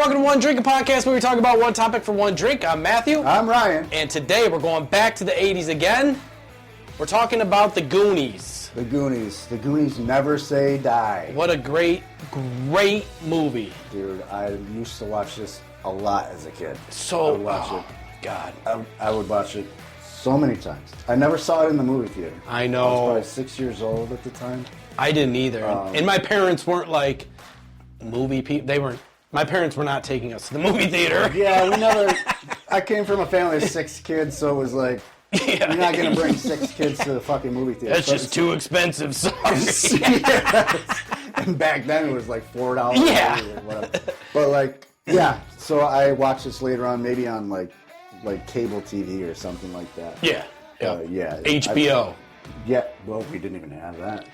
welcome to One Drink, a podcast where we talk about one topic for one drink. I'm Matthew. I'm Ryan. And today we're going back to the 80s again. We're talking about the Goonies. The Goonies. The Goonies never say die. What a great movie. Dude, I used to watch this a lot as a kid. So, I would watch it. God. I would watch it so many times. I never saw it in the movie theater. I know. I was probably 6 years old at the time. I didn't either. And my parents weren't like movie people. My parents were not taking us to the movie theater. Yeah, we never... I came from a family of 6 kids, so it was like, you're not going to bring 6 kids to the fucking movie theater. That's just too expensive, sorry. Yes. And back then it was like $4. Yeah. Or whatever. But like, yeah. So I watched this later on, maybe on like cable TV or something like that. Yeah. Yeah. HBO. Yeah. Well, we didn't even have that.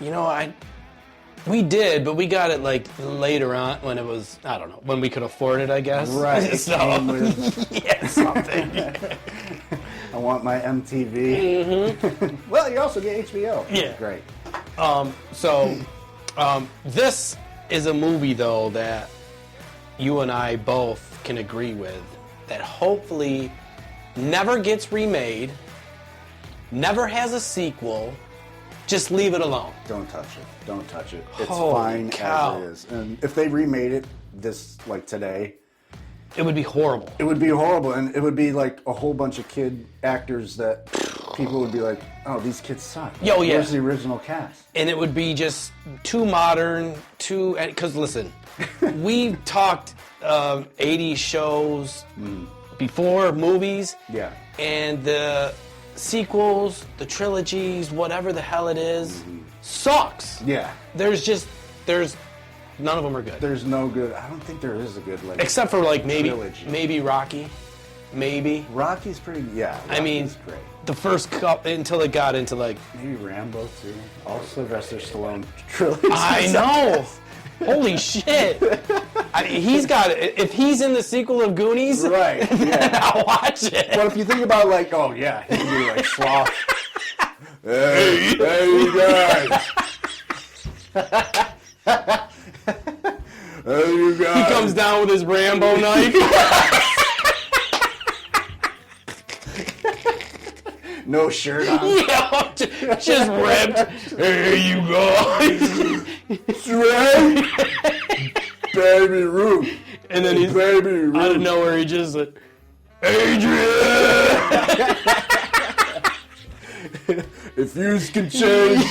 You know, we did, but we got it like later on when it was, I don't know, when we could afford it, I guess. Right. So, yeah, something. I want my MTV. Mm-hmm. Well, you also get HBO. Yeah. Great. This is a movie, though, that you and I both can agree with, that hopefully never gets remade, never has a sequel. Just leave it alone. Don't touch it. Don't touch it. It's Holy fine cow. as it is. And if they remade it today, it would be horrible. it would be horrible, and it would be like a whole bunch of kid actors that people would be like, "Oh, these kids suck." Yo, yeah. Where's the original cast? And it would be just too modern, because listen, we talked 80s shows before movies. Yeah. And the sequels, the trilogies, whatever the hell it is, sucks. Yeah. There's none of them are good. There's no good. I don't think there is a good Except for like trilogy. maybe Rocky. Maybe. Rocky's pretty. Yeah. I mean, Rocky's great. the first couple until it got into like. Maybe Rambo too. All Sylvester Stallone trilogy. I know. Holy shit! He's got it. If he's in the sequel of Goonies, Right? then Yeah. I'll watch it. But if you think about like, oh yeah, he can be like Sloth. Hey, you guys. Hey, you guys. He comes down with his Rambo knife. No shirt on. Yeah, just ripped. Here you go. Baby Ruth. And then he's Baby Ruth. out of nowhere. He just like, Adrian. If yous can change.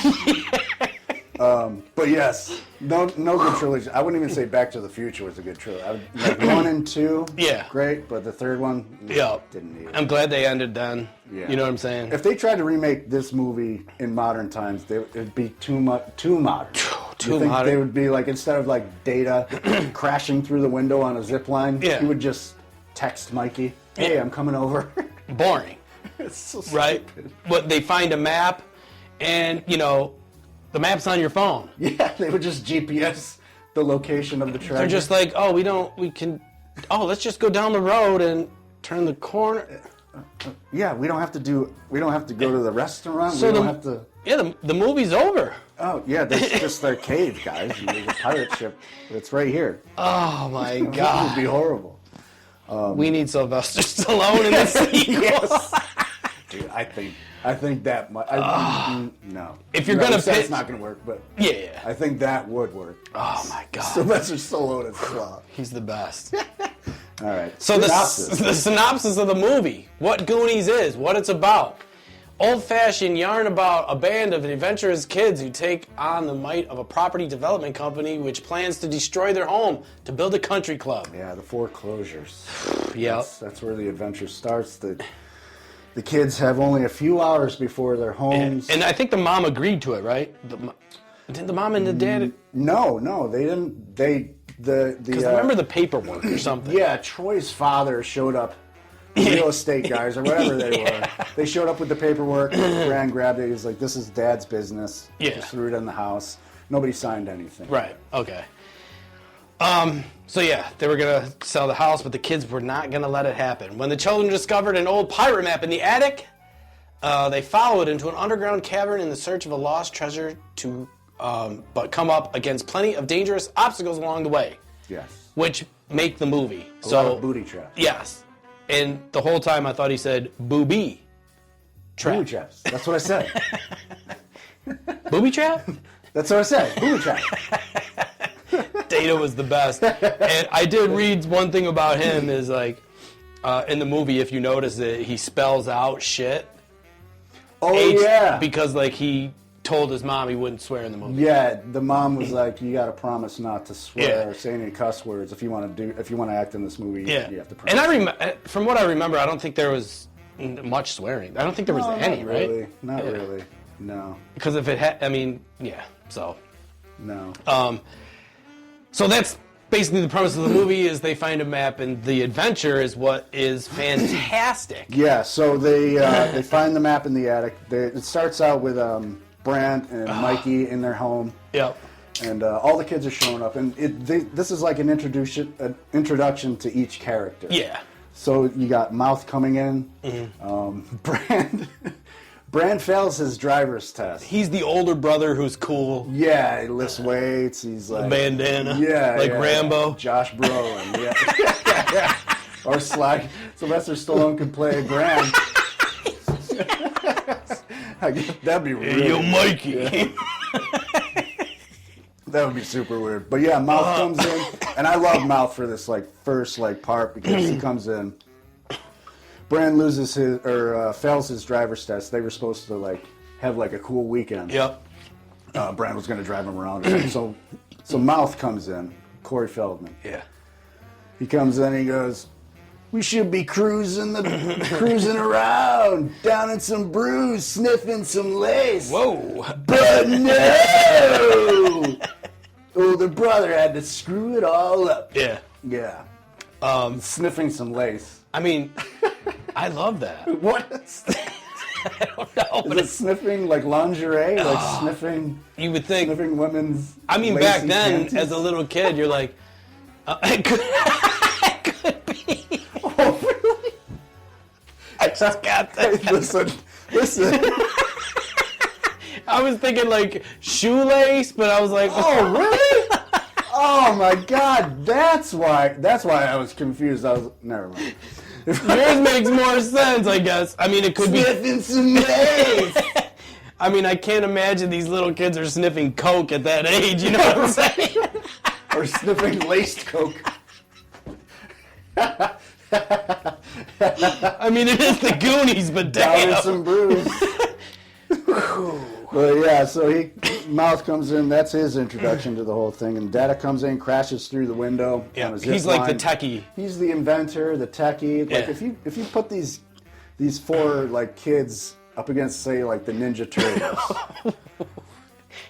But yes, no good trilogy. I wouldn't even say Back to the Future was a good trilogy. Like 1 and 2, Yeah. great, but the third one, Yeah. didn't need it. I'm glad they ended then. Yeah. You know what I'm saying? If they tried to remake this movie in modern times, it'd be too modern. Too You think modern. they would be like, instead of like Data crashing through the window on a zip line, Yeah. he would just text Mikey, "Hey, Yeah. I'm coming over." Boring, It's so right? stupid. But they find a map, and the map's on your phone. Yeah, they would just GPS the location of the treasure. They're just like, let's just go down the road and turn the corner. yeah, we don't have to go to the restaurant. So we don't have to. Yeah, the movie's over. Oh yeah, that's just their cave, guys. And there's a pirate ship that's right here. Oh my It would God. be horrible. We need Sylvester Stallone in the sequel. Yes. Dude, I think that might. No. If you're gonna that's pitch- not gonna work, but Yeah. I think that would work. Oh my God. Sylvester Stallone is Sloth. He's the best. All right. So Synopsis. the synopsis of the movie, what Goonies is, what it's about. Old-fashioned yarn about a band of adventurous kids who take on the might of a property development company which plans to destroy their home to build a country club. Yeah, the foreclosures. Yep. That's where the adventure starts. The kids have only a few hours before their homes. And I think the mom agreed to it, right? Did the mom and the dad? No, they didn't. Because I remember the paperwork or something. Yeah, Troy's father showed up. Real estate guys or whatever they were. They showed up with the paperwork. Fran grabbed it. He was like, "This is Dad's business." Yeah. Just threw it in the house. Nobody signed anything. Right. Okay. So yeah, they were gonna sell the house, but the kids were not gonna let it happen. When the children discovered an old pirate map in the attic, they followed it into an underground cavern in the search of a lost treasure but come up against plenty of dangerous obstacles along the way. Yes. Which make the movie. A lot of booty traps. Yes. And the whole time I thought he said booby trap. Booby traps. That's what I said. Booby trap? That's what I said. Booby trap. Data was the best. And I did read one thing about him is like, in the movie, if you notice it, he spells out shit. Oh, yeah. Because like he told his mom he wouldn't swear in the movie. Yeah, the mom was like, "You got to promise not to swear or Yeah. say any cuss words if you want to act in this movie. Yeah. You have to promise." And from what I remember, I don't think there was much swearing. I don't think there was any, not right? Really. Not really. No. Because if it had, I mean, yeah. So. No. So that's basically the premise of the movie: is they find a map, and the adventure is what is fantastic. Yeah. So they find the map in the attic. It starts out with Brant and Mikey in their home. Yep. And all the kids are showing up, and this is like an introduction to each character. Yeah. So you got Mouth coming in. Brand fails his driver's test. He's the older brother who's cool. Yeah, he lifts weights. He's like Bandana. Yeah, like yeah. Rambo. Josh Brolin. Yeah. Or Sly. Sylvester Stallone could play Brand. I guess that'd be weird. Hey, yo, Mikey. Yeah. That would be super weird. But yeah, Mouth comes in, and I love Mouth for this first part because he comes in. Brand loses fails his driver's test. They were supposed to have a cool weekend. Yep. Brand was going to drive him around. So Mouth comes in. Corey Feldman. Yeah. He comes in and he goes, "We should be cruising around, down in some brews, sniffing some lace." Whoa. But no! Older brother had to screw it all up. Yeah. Yeah. Sniffing some lace. I mean, I love that. What? I don't know. Is it sniffing like lingerie? Like sniffing? You would think. Sniffing women's. I mean, back lacy then, panties? as a little kid, you're like, it could be. Oh, really? I just got that. Listen. I was thinking like shoelace, but I was like, Oh, really? Oh my God! That's why I was confused. Never mind. yours makes more sense, I guess. I mean, it could be. Sniffing some lace. I mean, I can't imagine these little kids are sniffing coke at that age. You know what I'm saying? Or sniffing laced coke. I mean, it is the Goonies, but Down in damn. some brews. But yeah, so Mouth comes in. That's his introduction to the whole thing. And Data comes in, crashes through the window. Yeah, on a zip he's like the line. techie. He's the inventor, the techie. Like Yeah. if you put these four kids up against the Ninja Turtles,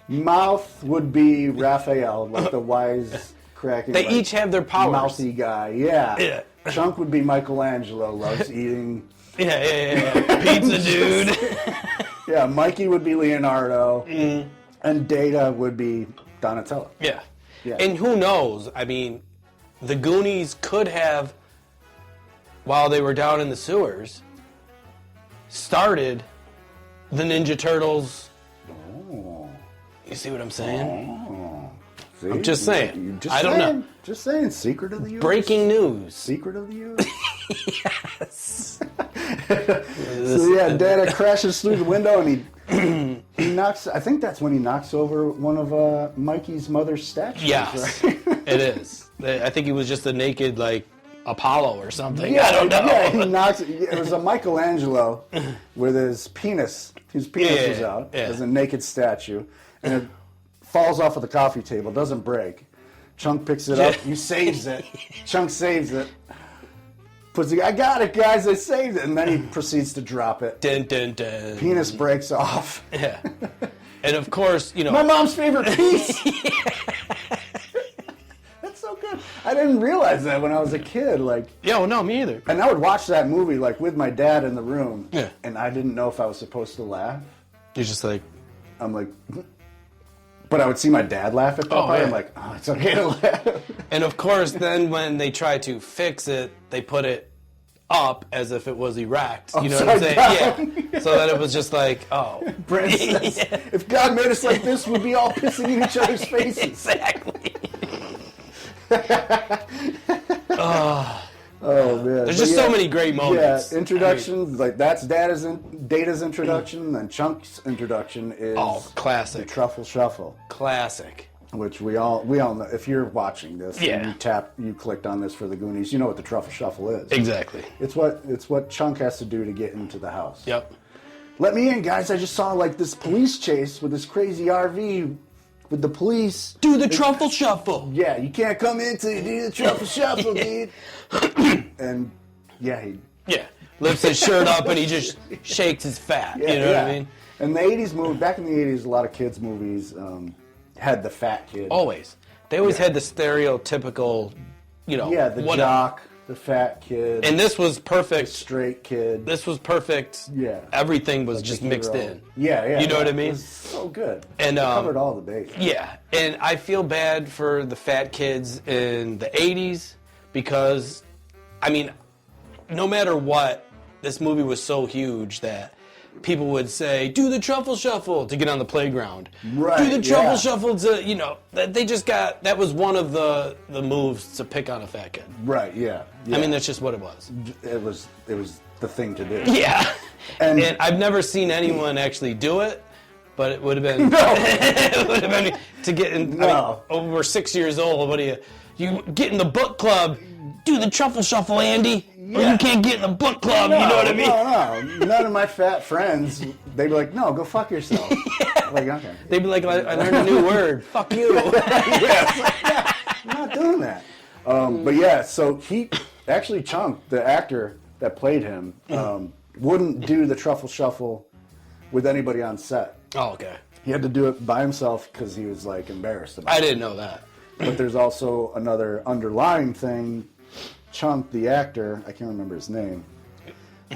Mouth would be Raphael, like the wise cracking. They each have their powers. Mouthy guy. Yeah. Yeah. Chunk would be Michelangelo, loves eating. Yeah. Pizza dude. Yeah, Mikey would be Leonardo, and Data would be Donatello. Yeah. Yeah. And who knows? I mean, the Goonies could have, while they were down in the sewers, started the Ninja Turtles. Oh. You see what I'm saying? Oh. See? I'm just saying. Just I don't know. Just saying. Secret of the universe. Breaking news. Secret of the universe. Yes. So yeah, Data crashes through the window and he knocks. I think that's when he knocks over one of Mikey's mother's statues. Yes, Right? it is. I think he was just a naked, Apollo or something. Yeah, I don't know. Yeah, he knocks. It was a Michelangelo with his penis. His penis was out as a naked statue, and it falls off of the coffee table. Doesn't break. Chunk picks it up. He saves it. Chunk saves it. I got it, guys. I saved it. And then he proceeds to drop it. Dun, dun, dun. Penis breaks off. Yeah. And of course, My mom's favorite piece. That's so good. I didn't realize that when I was a kid. Yeah, well, no, me either. And I would watch that movie with my dad in the room. Yeah. And I didn't know if I was supposed to laugh. You're just like, I'm like, but I would see my dad laugh at that part. yeah. I'm like, oh, it's okay to laugh. and of course, then when they try to fix it, they put it up as if it was erect. You know what I'm saying? Upside Yeah. So that it was just like, oh. Brent says, if God made us like this, we'd be all pissing in each other's faces. Exactly. Oh man, there's just so many great moments. Yeah, introductions like that's Data's introduction, and Chunk's introduction is classic. The Truffle Shuffle. Classic. Which we all know. If you're watching this, yeah. and you clicked on this for the Goonies, you know what the Truffle Shuffle is. Exactly. It's what Chunk has to do to get into the house. Yep. Let me in, guys. I just saw like this police chase with this crazy RV with the police. Do the Truffle Shuffle. Yeah, you can't come in till you do the Truffle Shuffle, dude. And yeah, he lifts his shirt up and he just shakes his fat. Yeah, you know what I mean? And the 80s movie, back in the 80s, a lot of kids movies had the fat kid. Always. They always had the stereotypical, Yeah, the jock, the fat kid. And this was perfect. The straight kid. This was perfect. Yeah. Everything was just mixed in. Yeah. You know what I mean? It was so good. And it covered all the bases. Yeah. And I feel bad for the fat kids in the 80s because, I mean, no matter what, this movie was so huge that people would say, do the Truffle Shuffle to get on the playground. Right, do the Truffle Shuffle to, they just got, that was one of the moves to pick on a fat kid. Right, yeah. I mean, that's just what it was. It was the thing to do. Yeah. And I've never seen anyone actually do it, but it would have been, it would have been to get in, No. I mean, over 6 years old, what do you get in the book club, do the Truffle Shuffle, Andy. Or you can't get in the book club, you know what I mean? No. None of my fat friends, they'd be like, no, go fuck yourself. Like, okay. They'd be like, I learned a new word. Fuck you. I'm not doing that. But yeah, so he, actually Chunk, the actor that played him, wouldn't do the Truffle Shuffle with anybody on set. Oh, okay. He had to do it by himself because he was like embarrassed about it. I didn't know that. But there's also another underlying thing. Chunk, the actor, I can't remember his name,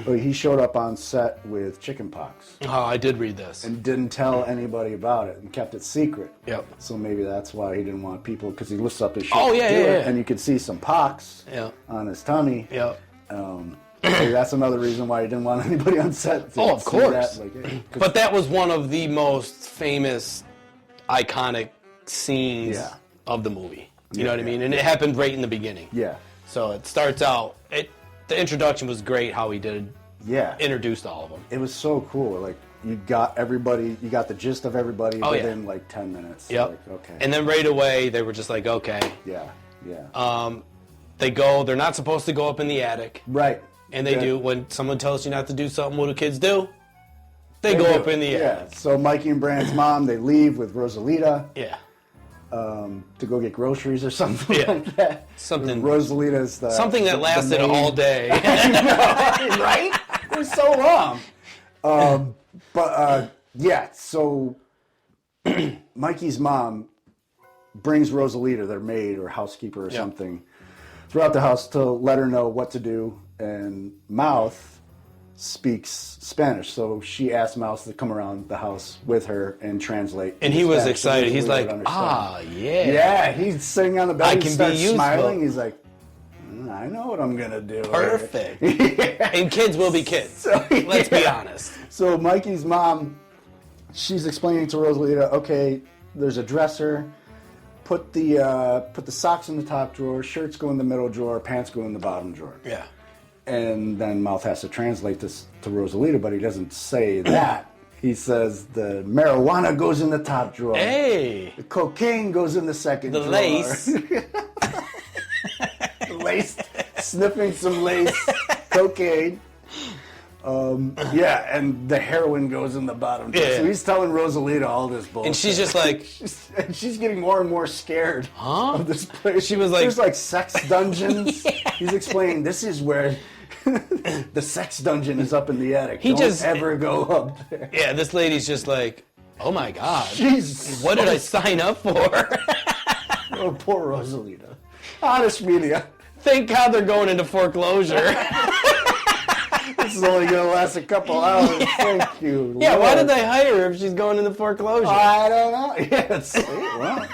but he showed up on set with chickenpox. Oh, I did read this. And didn't tell anybody about it and kept it secret. Yep. So maybe that's why he didn't want people, because he lifts up his shirt. Oh, yeah. And you could see some pox on his tummy. Yep. Maybe that's another reason why he didn't want anybody on set to of course. That. Like, hey, but that was one of the most famous, iconic scenes of the movie. You know what I mean? And it happened right in the beginning. Yeah. So it starts out, the introduction was great, how he introduced all of them. It was so cool. Like, you got everybody, you got the gist of everybody within like 10 minutes. Yep. Like, okay. And then right away, they were just like, okay. Yeah. They're not supposed to go up in the attic. Right. And they do. When someone tells you not to do something, what do kids do? They go up in the attic. Yeah. So Mikey and Brand's mom, they leave with Rosalita. Yeah. To go get groceries or something like that. Something. Rosalita's the something that lasted all day. Right? It was so long. So Mikey's mom brings Rosalita, their maid or housekeeper or something, throughout the house to let her know what to do. And Mouth speaks Spanish, so she asked Mouse to come around the house with her and translate. And he was Spanish, excited. so He's like, yeah. He's sitting on the bed. I He can starts be useful. smiling. He's like, I know what I'm gonna do. Perfect. And kids will be kids. So, let's be honest. So Mikey's mom, she's explaining to Rosalita, okay, there's a dresser. Put the socks in the top drawer. Shirts go in the middle drawer. Pants go in the bottom drawer. Yeah. And then Mouth has to translate this to Rosalita, but he doesn't say that. He says the marijuana goes in the top drawer. Hey! The cocaine goes in the second drawer. The lace. Lace. Sniffing some lace. Cocaine. And the heroin goes in the bottom drawer. Yeah. So he's telling Rosalita all this bullshit. And she's just like... she's getting more and more scared of this place. She was like... There's like sex dungeons. He's explaining this is where... the sex dungeon is up in the attic. Don't ever go up there. Yeah, this lady's just like, oh my God. Jesus. What did I sign up for? Oh, poor Rosalita. Honest media. Thank God they're going into foreclosure. This is only going to last a couple hours. Thank you. Yeah, Lord. why did they hire her if she's going into foreclosure? I don't know. Yes. Wow.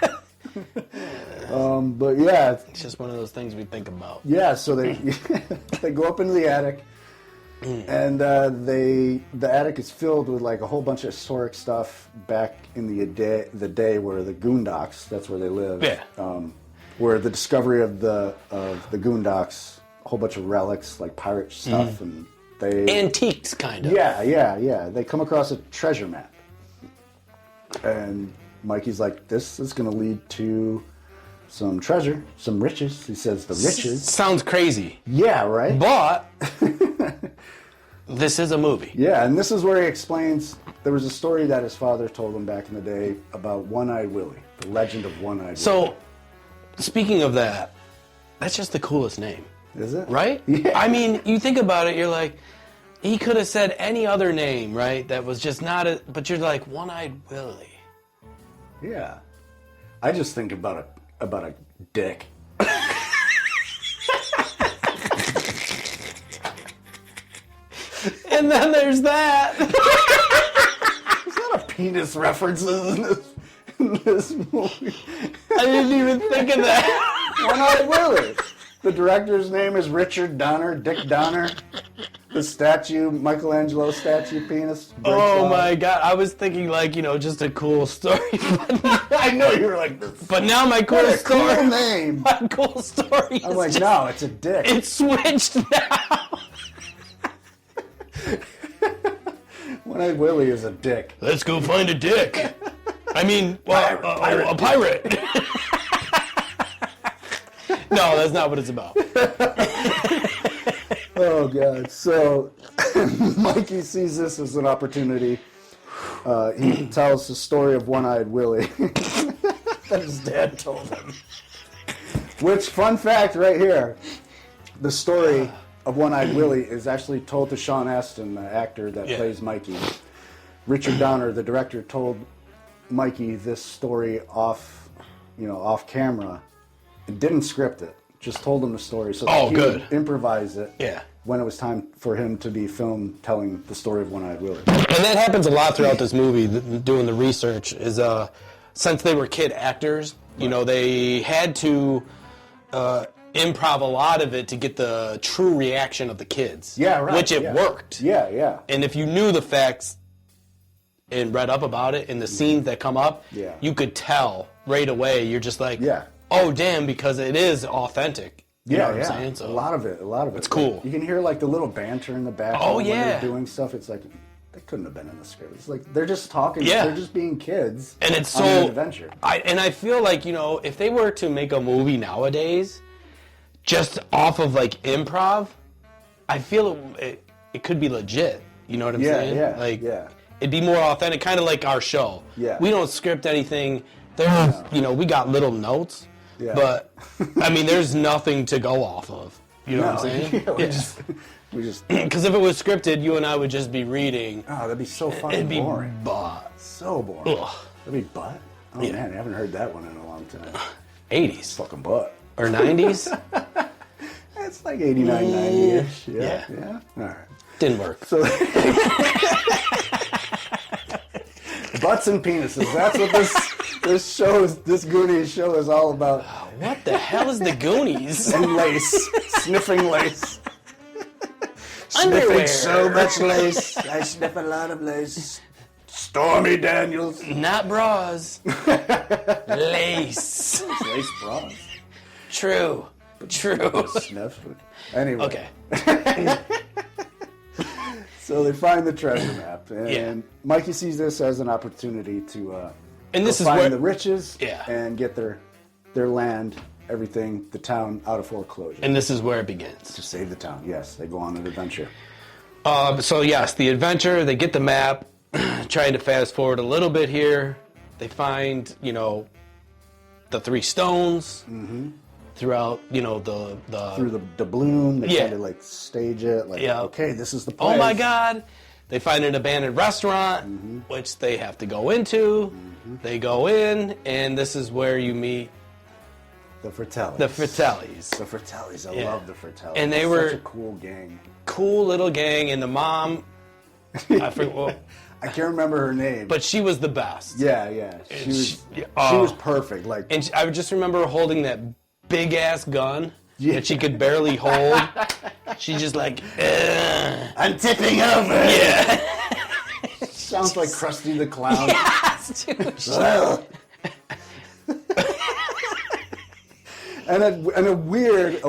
But yeah, it's just one of those things we think about. Yeah, so they they go up into the attic, and the attic is filled with like a whole bunch of historic stuff back in the day where the Goondocks, that's where they live. Yeah. where the discovery of the Goondocks, a whole bunch of relics like pirate stuff, and they antiques kind of. Yeah. They come across a treasure map, and Mikey's like, "This is going to lead to some treasure, some riches." He says, "The riches." Sounds crazy. Yeah, right. But this is a movie. Yeah, and this is where he explains there was a story that his father told him back in the day about One-Eyed Willie, the legend of One-Eyed Willie. So, speaking of that, that's just the coolest name. Is it? Right? Yeah. I mean, you think about it, you're like, he could have said any other name, right? That was just not a, but you're like, One-Eyed Willie. Yeah. I just think about a dick. And then there's that. There's a lot of penis references in this movie. I didn't even think of that. One-Eyed Willie. The director's name is Richard Donner, Dick Donner. The statue, Michelangelo statue penis. Oh my God. I was thinking like, just a cool story. I know you were like this. But now my cool story. Cool name. My cool story I'm is like, no, it's a dick. It's switched now. One-Eyed Willie is a dick. Let's go find a dick. I mean, a pirate. No, that's not what it's about. Oh, God. So Mikey sees this as an opportunity. He tells the story of One-Eyed Willie that his dad told him. Which, fun fact right here, the story of One-Eyed Willie is actually told to Sean Astin, the actor that plays Mikey. Richard Donner, the director, told Mikey this story off camera, and didn't script it. Just told him the story so that he would improvise it. Yeah. When it was time for him to be filmed telling the story of One-Eyed Willie. And that happens a lot throughout this movie. Doing the research is since they were kid actors, they had to improv a lot of it to get the true reaction of the kids. Yeah, right. Which it worked. Yeah. And if you knew the facts and read up about it and the scenes that come up, you could tell right away. You're just like, oh, damn, because it is authentic. You know what I'm saying? So, a lot of it. It's cool. Like, you can hear like the little banter in the background when they're doing stuff. It's like, they couldn't have been in the script. It's like, they're just talking. Yeah. They're just being kids. And it's on an adventure. I feel like, if they were to make a movie nowadays, just off of like improv, I feel it could be legit. You know what I'm saying? Yeah. It'd be more authentic, kind of like our show. Yeah. We don't script anything. There's, we got little notes, but I mean, there's nothing to go off of. You know what I'm saying? We just because if it was scripted, you and I would just be reading. Oh, that'd be so fucking boring. So boring. Ugh. That'd be butt. Oh man, I haven't heard that one in a long time. 80s. Fucking butt. Or 90s. It's like 89, 90-ish. Yeah. All right. Didn't work. So butts and penises. That's what this Goonies show is all about. What the hell is the Goonies? And lace. Sniffing lace. Underwear. Sniffing so much lace. I sniff a lot of lace. Stormy Daniels. Not bras. Lace. Lace bras. True. Sniff. Anyway. Okay. So they find the treasure map, and Mikey sees this as an opportunity to find the riches and get their land, everything, the town out of foreclosure. And this is where it begins. To save the town, yes. They go on an adventure. So yes, the adventure, they get the map, trying to fast forward a little bit here. They find, the 3 stones. Mm-hmm. Throughout, the through the doubloon, they kind of like stage it, like okay, this is the place. Oh my God! They find an abandoned restaurant, which they have to go into. Mm-hmm. They go in, and this is where you meet the Fratellis. The Fratellis. I love the Fratellis. And they were such a cool gang. Cool little gang, and the mom, I forget. Well, I can't remember her name, but she was the best. Yeah. She was perfect. Like, and I just remember holding that big ass gun that she could barely hold. She just like, I'm tipping over. Yeah. Sounds like Krusty the Clown. Yes, dude. and a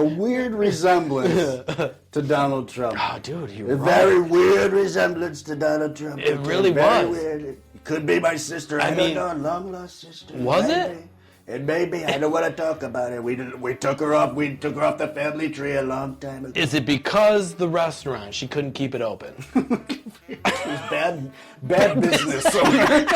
weird resemblance to Donald Trump. Oh, dude, you're A right. very weird resemblance to Donald Trump. It really very was. Weird. It could be my sister. I mean, don't know, long lost sister. Was Maybe. it? It may be. I don't want to talk about it. We took her off. We took her off the family tree a long time ago. Is it because the restaurant, she couldn't keep it open? It was bad business owner.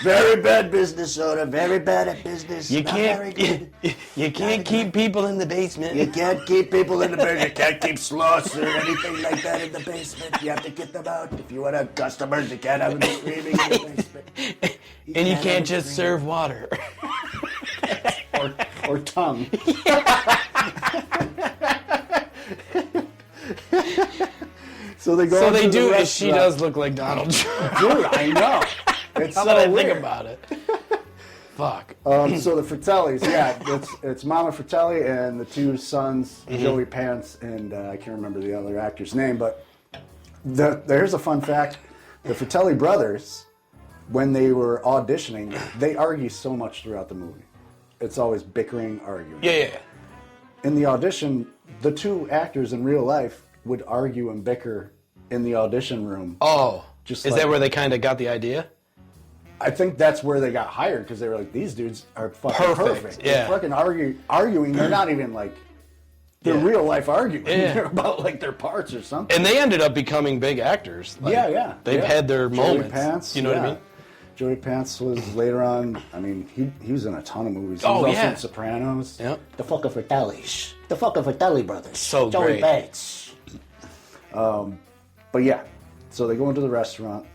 Very bad business owner. Very bad at business. You Not very can't, good. you can't keep people in the basement. You can't keep people in the basement. You can't keep sloths or anything like that in the basement. You have to get them out. If you want to have customers, you can't have them screaming in the basement. And you can't just serve water. Or tongue. So they go. So they to the do. restaurant. She does look like Donald Trump. Dude, I know. It's How so about I weird. think about it? Fuck. So the Fratellis, yeah, it's Mama Fratelli and the two sons, Joey Pants, and I can't remember the other actor's name, but here's a fun fact. The Fratelli brothers, when they were auditioning, they argue so much throughout the movie. It's always bickering, arguing. Yeah. In the audition, the two actors in real life would argue and bicker in the audition room. Oh, Just is like- that where they kind of got the idea? I think that's where they got hired because they were like, these dudes are fucking perfect. Yeah. They're fucking arguing. They're not even like, they're real life arguing. Yeah. They're about like their parts or something. And they ended up becoming big actors. Like, yeah. They've had their Joey moments. Pants, You know what I mean? Joey Pants was later on, I mean, he was in a ton of movies. He Oh, was also yeah. in Sopranos. Yep. The fucking Fratellis. The fucking Fratelli brothers. So Joey great. Pants. But yeah, so they go into the restaurant.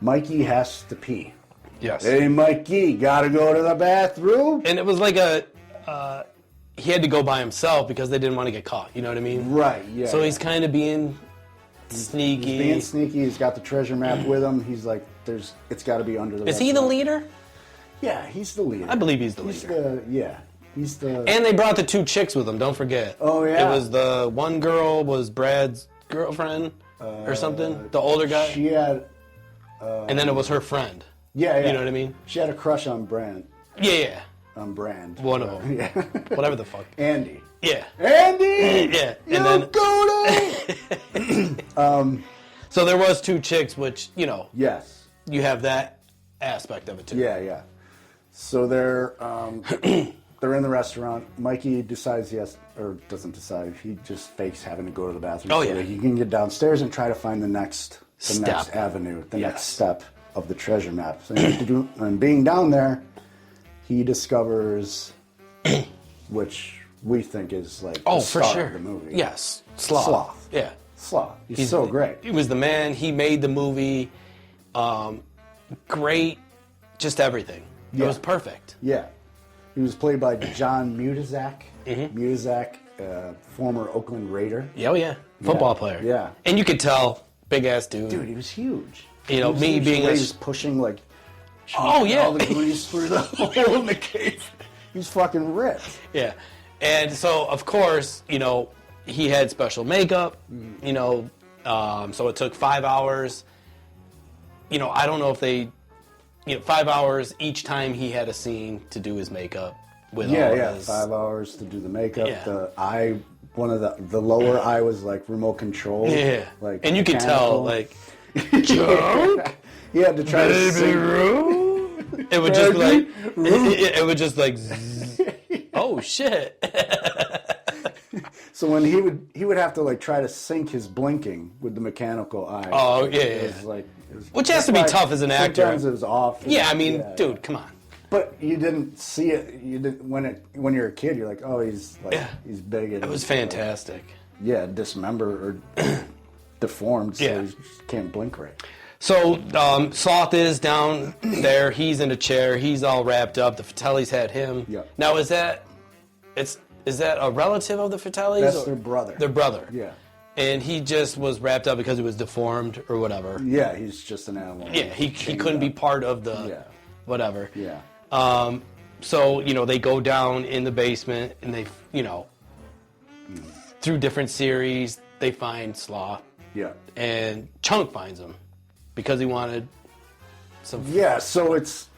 Mikey has to pee. Yes. Hey, Mikey, gotta go to the bathroom? And it was like he had to go by himself because they didn't want to get caught. You know what I mean? Right, yeah. So he's kind of being sneaky. He's being sneaky. He's got the treasure map with him. He's like, it's got to be under the Is he the restaurant. leader? Yeah, he's the leader. I believe he's the He's leader. he's the... And they brought the two chicks with them. Don't forget. Oh, yeah. It was the one girl was Brad's girlfriend or something. The older guy. She had... And then it was her friend. Yeah. You know what I mean? She had a crush on Brand. Yeah. On Brand. One of them. Yeah. Whatever the fuck. Andy. Yeah. Andy! Yeah. You And then go to... so there was two chicks, which Yes. you have that aspect of it too. Yeah. So they're they're in the restaurant. Mikey decides doesn't decide. He just fakes having to go to the bathroom Oh, so yeah. that he can get downstairs and try to find the next Step. avenue, the Yes. next step of the treasure map. So and being down there, he discovers, which we think is like Oh, the for star sure. of the movie. Yes. Sloth. Sloth. Yeah. Sloth. He's so great. He was the man. He made the movie. Great. Just everything. Yeah. It was perfect. Yeah. He was played by John Mutazak. Mm-hmm. Mutazak, former Oakland Raider. Oh yeah. Football player. Yeah. And you could tell, big ass dude. Dude, he was huge. You know, He was me huge. being The way a- he was pushing like Oh, yeah. all the Goonies through the hole in the cave. He's fucking ripped. Yeah. And so, of course, he had special makeup, so it took 5 hours. I don't know if they, 5 hours each time he had a scene to do his makeup with all of his... 5 hours to do the makeup. Yeah. The eye, one of the lower eye was like remote control. Yeah. Like And you could tell, mechanical. like, Junk? He had to try to Baby sing. Roo? It would just like, it would just like, zzz. Oh shit. So when he would have to like try to sync his blinking with the mechanical eye. Oh, yeah, It yeah. was like, Which has to be tough as an actor. Sometimes it was off. Yeah, I mean, Yeah. dude, come on. But you didn't see it. You didn't when you're a kid. You're like, oh, he's like he's big. And It was fantastic. dismembered or deformed, so Yeah. he just can't blink right. So Sloth is down there. He's in a chair. He's all wrapped up. The Fratellis had him. Yeah. Now is that a relative of the Fratellis? That's or- their brother. Their brother. Yeah. And he just was wrapped up because he was deformed or whatever. Yeah, he's just an animal. Yeah. He Chained couldn't be up. part of the Yeah. whatever. Yeah. So they go down in the basement and they through different series they find Sloth Yeah. and Chunk finds him because he wanted some. Yeah. So it's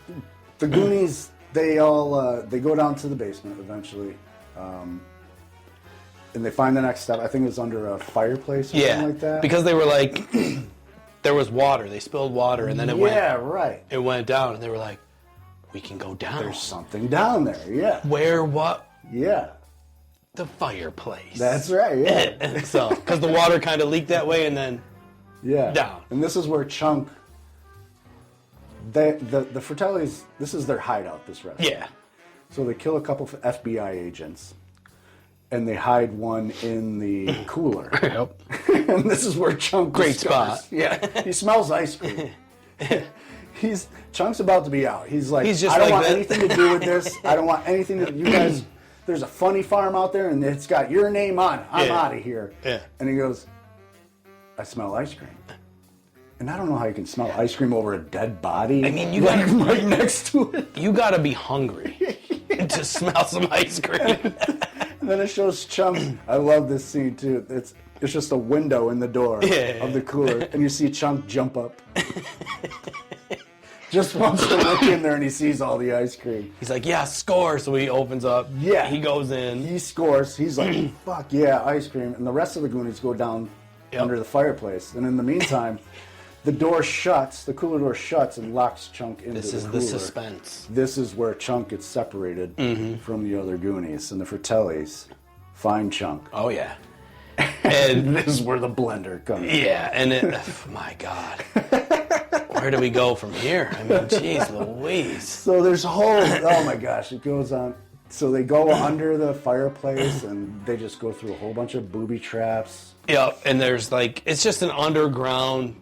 the Goonies. They all they go down to the basement eventually, And they find the next step. I think it was under a fireplace or something like that. Because they were like, there was water. They spilled water, and then it right. It went down, and they were like, we can go down. There's something down there, yeah. Where, what? Yeah. The fireplace. That's right, yeah. So, because the water kind of leaked that way, and then down. And this is where Chunk, the Fratellis, this is their hideout, this restaurant. Yeah. So they kill a couple of FBI agents, and they hide one in the cooler. Yep. And this is where Chunk Great discovers. spot. Yeah. He smells ice cream. Chunk's about to be out. He's like, He's just I don't like want that. anything to do with this. I don't want anything to, you guys, there's a funny farm out there, and it's got your name on it. I'm out of here. Yeah. And he goes, I smell ice cream. And I don't know how you can smell ice cream over a dead body. I mean, you like, gotta, right next to it. You gotta be hungry to smell some ice cream. And then it shows Chunk. I love this scene too. It's just a window in the door of the cooler, and you see Chunk jump up. Just wants to look in there, and he sees all the ice cream. He's like, yeah, score. So he opens up. Yeah. He goes in. He scores. He's like, fuck yeah, ice cream. And the rest of the Goonies go down under the fireplace. And in the meantime, the door shuts, the cooler door shuts, and locks Chunk into the cooler. This is the suspense. This is where Chunk gets separated from the other Goonies. And the Fratellis find Chunk. Oh, yeah. And this is where the blender comes. Yeah, and my God. Where do we go from here? I mean, jeez Louise. So there's oh my gosh, it goes on. So they go under the fireplace, and they just go through a whole bunch of booby traps. Yeah, and there's like, it's just an underground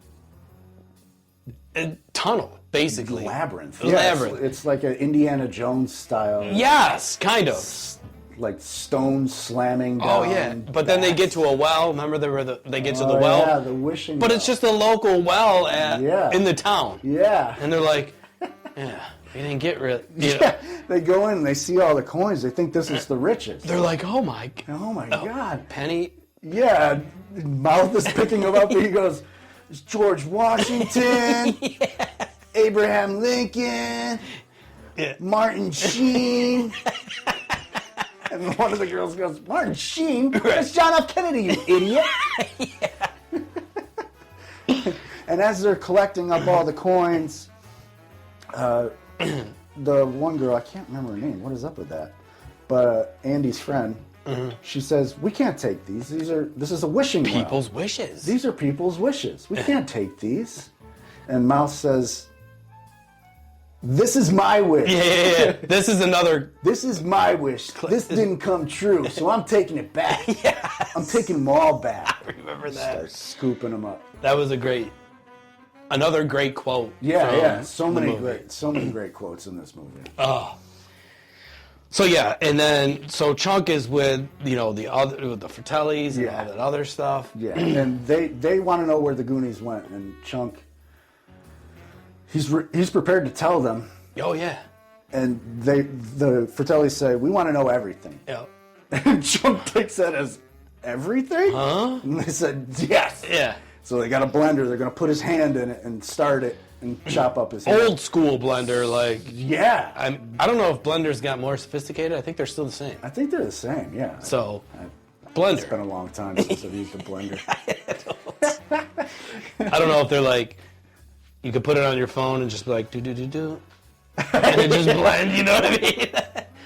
tunnel, basically. Labyrinth. Labyrinth. It's like an Indiana Jones style. Yes, kind of. Like stones slamming down. Oh yeah, but then they get to a well. Remember, they get to the well. Yeah, the wishing. But well. It's just a local well in the town. Yeah. And they're like, yeah, we didn't get really. Yeah. They go in and they see all the coins. They think this is the richest. They're like, oh my God, Penny. Yeah, Mouth is picking him up, and he goes, "It's George Washington, Abraham Lincoln, Martin Sheen." And one of the girls goes, Martin Sheen? That's John F. Kennedy, you idiot. And as they're collecting up all the coins, the one girl, I can't remember her name. What is up with that? But Andy's friend, she says, we can't take these. This is a wishing well. People's wishes. These are people's wishes. We can't take these. And Mouse says, this is my wish. Yeah. This is another. This is my wish. This didn't come true, so I'm taking it back. Yes. I'm taking them all back. I remember that. Start scooping them up. That was another great quote. Yeah. So many great quotes in this movie. Oh. So yeah, and then Chunk is with the Fratellis and all that other stuff. Yeah, and they want to know where the Goonies went, and Chunk. He's prepared to tell them. Oh yeah. And the Fratellis say, we want to know everything. Yeah. And Chunk takes that as everything? Huh? And they said, yes. Yeah. So they got a blender. They're going to put his hand in it and start it and chop up his hand. Old school blender, like. Yeah. I don't know if blenders got more sophisticated. I think they're still the same. I think they're the same, yeah. So, blender. It's been a long time since I've used a blender. I don't know if they're like, you could put it on your phone and just be like, do. And it just blend, you know what I mean?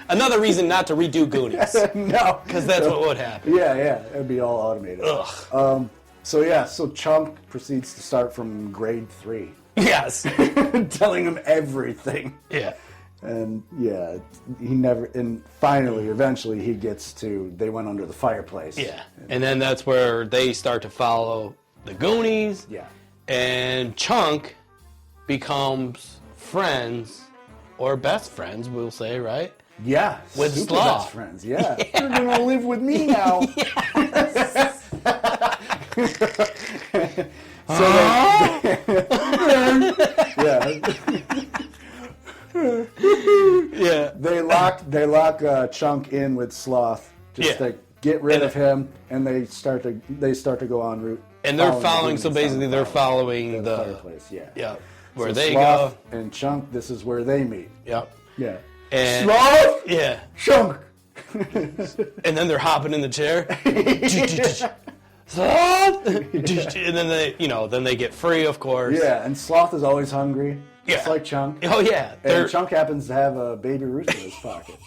Another reason not to redo Goonies. No. Because that's what would happen. Yeah. It'd be all automated. Ugh. So Chunk proceeds to start from grade 3. Yes. Telling him everything. Yeah. And eventually he gets to, they went under the fireplace. Yeah. And then that's where they start to follow the Goonies. Yeah. And Chunk becomes friends, or best friends, we'll say, right? Yeah. With super Sloth. best friends, yeah. You're going to live with me now. Yeah. They lock Chunk in with Sloth just to get rid of him, and they start to go en route. And they're following, so basically they're following the fireplace, yeah. Yeah. Where so they Sloth go. and Chunk, this is where they meet. Yep. Yeah. And Sloth? Yeah. Chunk. And then they're hopping in the chair. Sloth! And then they get free, of course. Yeah, and Sloth is always hungry. Just like Chunk. Oh, yeah. And Chunk happens to have a baby rooster in his pocket.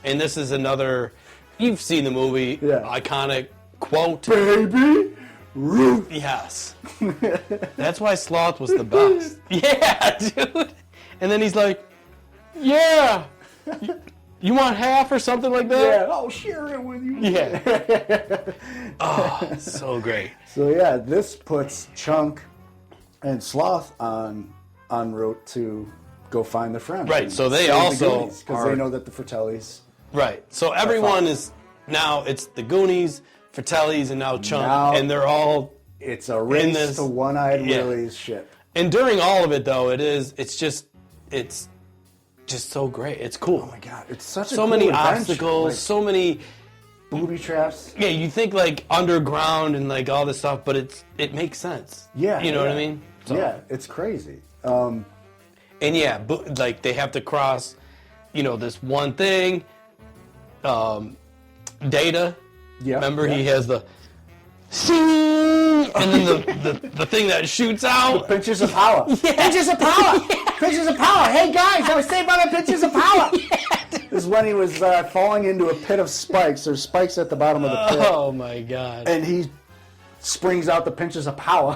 This is another, you've seen the movie, iconic quote. Baby Ruth. Yes. That's why Sloth was the best. Yeah, dude. And then he's like, yeah. You want half or something like that? Yeah, I'll share it with you. Yeah. Oh, so great. So yeah, this puts Chunk and Sloth on route to go find their friends. Right, so they also because they know that the Fratellis. Right, so everyone is now, it's the Goonies, Fratellis, and now Chunk, and they're all. It's a race to One-Eyed Willie's ship. And during all of it, though, it's just so great. It's cool. Oh my god, it's such a so cool many adventure. obstacles, Like, so many booby traps. Yeah, you think like underground and like all this stuff, but it makes sense. Yeah, you know what I mean? So. Yeah, it's crazy. And yeah, like they have to cross, this one thing. Data. Yeah. Remember, he has the. And then the thing that shoots out. The pinches of power. Yeah. Pinches of power. Pinches of power. Hey guys, I was saved by the pinches of power. This is when he was falling into a pit of spikes. There's spikes at the bottom of the pit. Oh my god. And he springs out the pinches of power.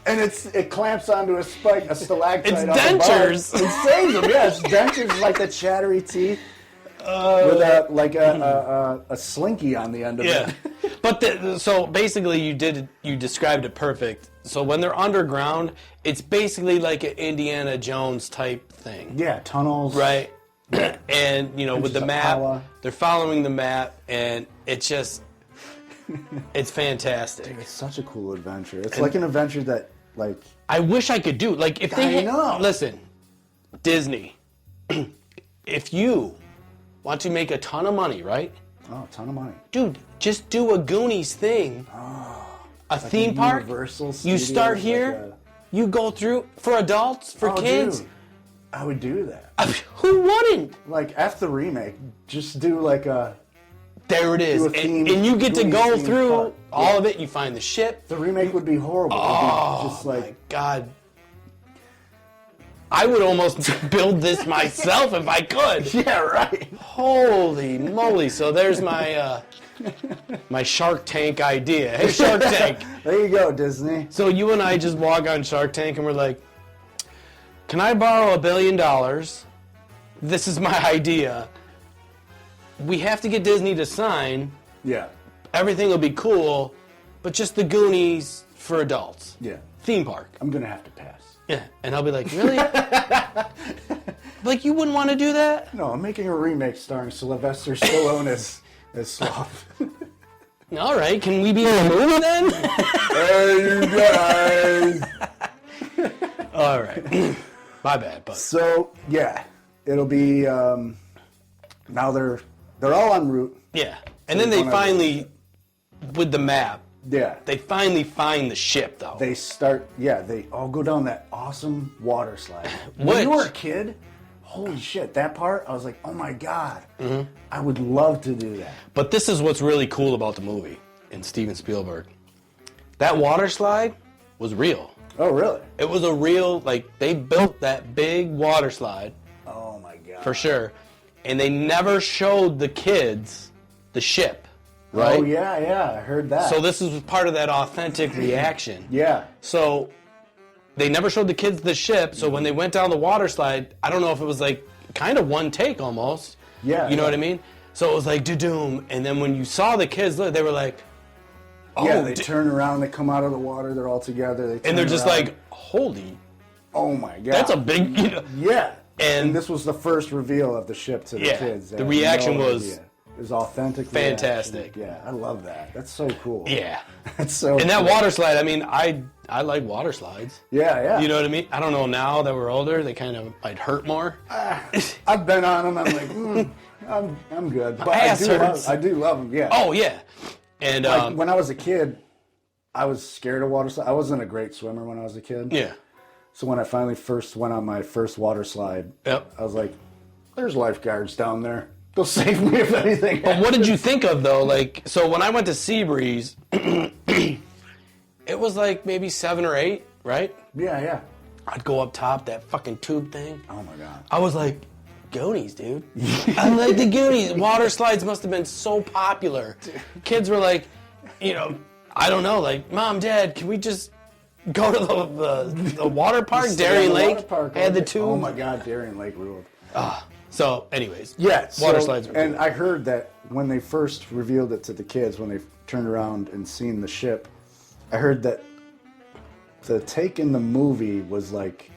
And it clamps onto a spike, a stalactite. It's dentures. It saves him. Yeah, it's dentures like the chattery teeth. With a slinky on the end of it. But so basically you described it perfect. So when they're underground, it's basically like an Indiana Jones type thing. Yeah, tunnels. Right. And with the map, they're following the map, and it's fantastic. Dude, it's such a cool adventure. It's like an adventure that I wish I could do. Like if they listen, Disney, if you want to make a ton of money, right? Oh, a ton of money. Dude, just do a Goonies thing. A theme park. Universal you start here, you go through, for adults, for kids. Dude, I would do that. Who wouldn't? Like, F the remake. Just do like a... There it is. And you get to go through all of it. You find the ship. The remake would be horrible. Oh, just like, my God. I would almost build this myself if I could. Yeah, right. Holy moly. So there's my my Shark Tank idea. Hey, Shark Tank. There you go, Disney. So you and I just walk on Shark Tank and we're like, can I borrow $1 billion? This is my idea. We have to get Disney to sign. Yeah. Everything will be cool, but just the Goonies for adults. Yeah. Theme park. I'm going to have to pass. Yeah, and I'll be like, really? Like, you wouldn't want to do that? No, I'm making a remake starring Sylvester Stallone as Sloth. All right, can we be in the movie then? Hey, you guys! All right. My bad, but... So, yeah, it'll be... now they're all en route. Yeah, and then they finally, with the map, they finally find the ship, though. They all go down that awesome water slide. When you were a kid, holy shit, that part, I was like, oh my God, I would love to do that. But this is what's really cool about the movie, and Steven Spielberg. That water slide was real. Oh, really? It was a real, they built that big water slide. Oh my God. For sure. And they never showed the kids the ship. Right? Oh, yeah, I heard that. So this is part of that authentic reaction. Yeah. So they never showed the kids the ship, so when they went down the water slide, I don't know if it was kind of one take almost. Yeah. You know what I mean? So it was like, do-doom. And then when you saw the kids, they were like, oh. Yeah, they turn around, they come out of the water, they're all together. And they're just like, holy. Oh my God. That's a big, Yeah. And this was the first reveal of the ship to the kids. The reaction was... It was authentic. Fantastic. Reaction. Yeah, I love that. That's so cool. Yeah. That's so And that cool. water slide, I mean, I like water slides. Yeah. You know what I mean? I don't know, now that we're older, they kind of might hurt more. I've been on them. I'm like, I'm good. But I do love them, yeah. Oh, yeah. And when I was a kid, I was scared of water slides. I wasn't a great swimmer when I was a kid. Yeah. So when I finally first went on my first water slide, I was like, There's lifeguards down there. They'll save me if anything. But what did you think of though? Like, so when I went to Seabreeze, it was like maybe 7 or 8, right? Yeah. I'd go up top, that fucking tube thing. Oh my God. I was like, Goonies, dude. I like the Goonies. Water slides must have been so popular. Kids were like, you know, I don't know, like, Mom, Dad, can we just go to the water park? Darien Lake had the tube. Oh my God, Darien Lake ruled. So, anyways. Yeah, water slides were and cool. I heard that when they first revealed it to the kids, when they turned around and seen the ship, I heard that the take in the movie was like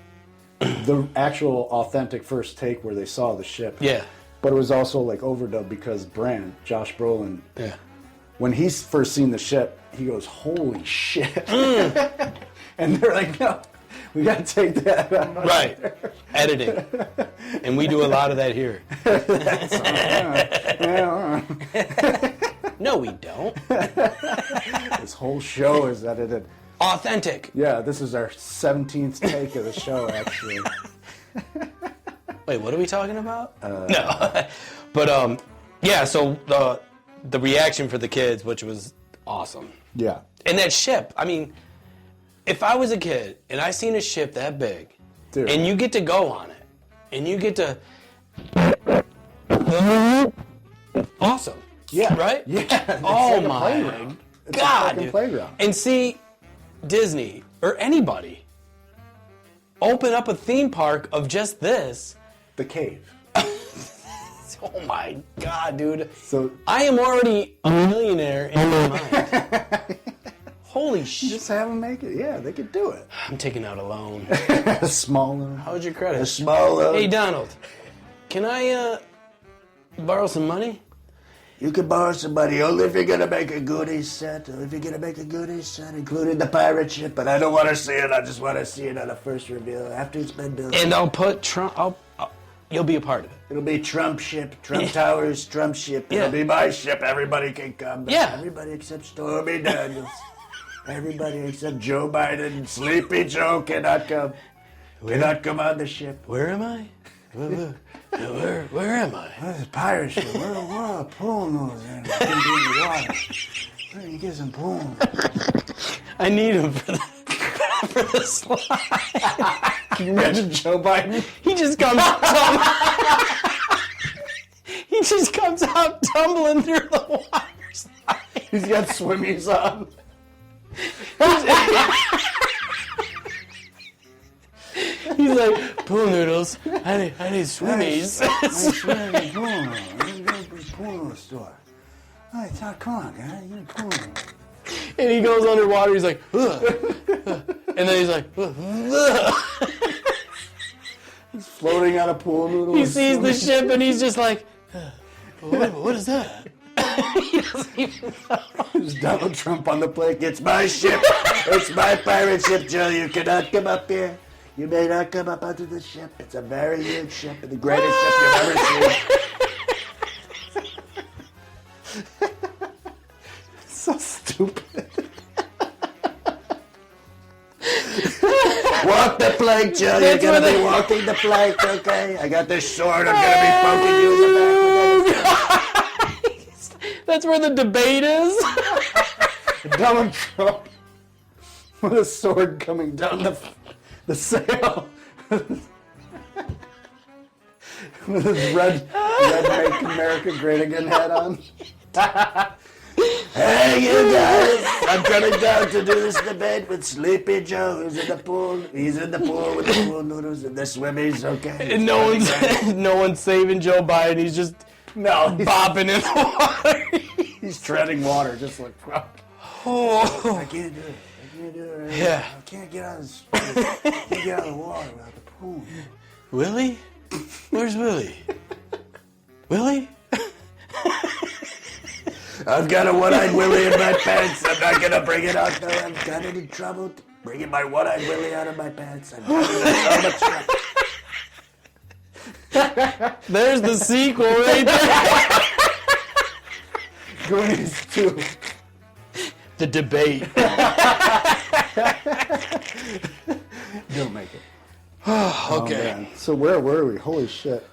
the actual authentic first take where they saw the ship. Yeah. But it was also like overdubbed because Josh Brolin, when he's first seen the ship, he goes, "Holy shit!" And they're like, "No, we got to take that out." Right. Editing. And we do a lot of that here. No, we don't. This whole show is edited. Authentic. Yeah, this is our 17th take of the show, actually. Wait, what are we talking about? No. But, yeah, so the reaction for the kids, which was awesome. Yeah. And that ship, I mean, if I was a kid and I seen a ship that big, Dude. and you get to go on it, and you get to... Awesome. Yeah. Right? Yeah. Oh, like a my playground. It's God. a fucking Dude. playground. And see, Disney, or anybody, open up a theme park of just this. The cave. Oh my God, dude. So I am already a millionaire in my mind. Holy shit. just have them make it. Yeah, they could do it. I'm taking out a loan. A small loan. How's your credit? A small loan. Hey, Donald, can I borrow some money? You can borrow some money only if you're going to make a Goonies set, or if you're going to make a Goonies set, including the pirate ship, but I don't want to see it. I just want to see it on the first reveal after it's been built. And I'll put Trump, you'll be a part of it. It'll be Trump ship, Trump Towers, Trump ship. It'll be my ship. Everybody can come. Yeah. Everybody except Stormy Daniels. Everybody except Joe Biden. Sleepy Joe cannot come. Cannot come on the ship. Where am I? Where am I? This is a pirate ship. Where are pool noodles in? It's gonna be in the water. Where you get some pool noodles? I need him for the slide. Can you imagine Joe Biden? He just comes out tumbling through the water slide. He's got swimmies on. He's like, pool noodles. I need swimmies. Pool noodles. Let's go to the pool noodle store. All right, come on, guys. You need pool noodles. And he goes underwater. He's like, ugh. And then he's like, ugh. He's floating on a pool noodle. He sees the ship and he's just like, what is that? He doesn't even know. There's Donald Trump on the plate. It's my ship. It's my pirate ship, Joe. You cannot come up here. You may not come up onto the ship. It's a very huge ship and the greatest ship you've ever seen. So stupid. Walk the plank, Joe. You're going to be walking the plank, okay? I got this sword. I'm going to be poking you in the back with it. That's where the debate is. Donald Trump with a sword coming down the sail. With his red Make America Great Again hat on. Hey, you guys! I'm coming down to do this debate with Sleepy Joe, who's in the pool. He's in the pool with the pool noodles and the swimmies, okay? And no one's saving Joe Biden. He's just bopping in the water. He's treading water, just like, Oh. I can't do it. I can't do it right Yeah. now. I can't get out of the water without the pool. Willie? Where's Willie? Willie? I've got a one-eyed Willie in my pants. I'm not gonna bring it out though. I'm kind of in trouble bringing my one-eyed Willie out of my pants. I'm kind of in so much trouble. There's the sequel right there. Goonies 2. The debate. Don't make it. Okay. Man. So where were we? Holy shit.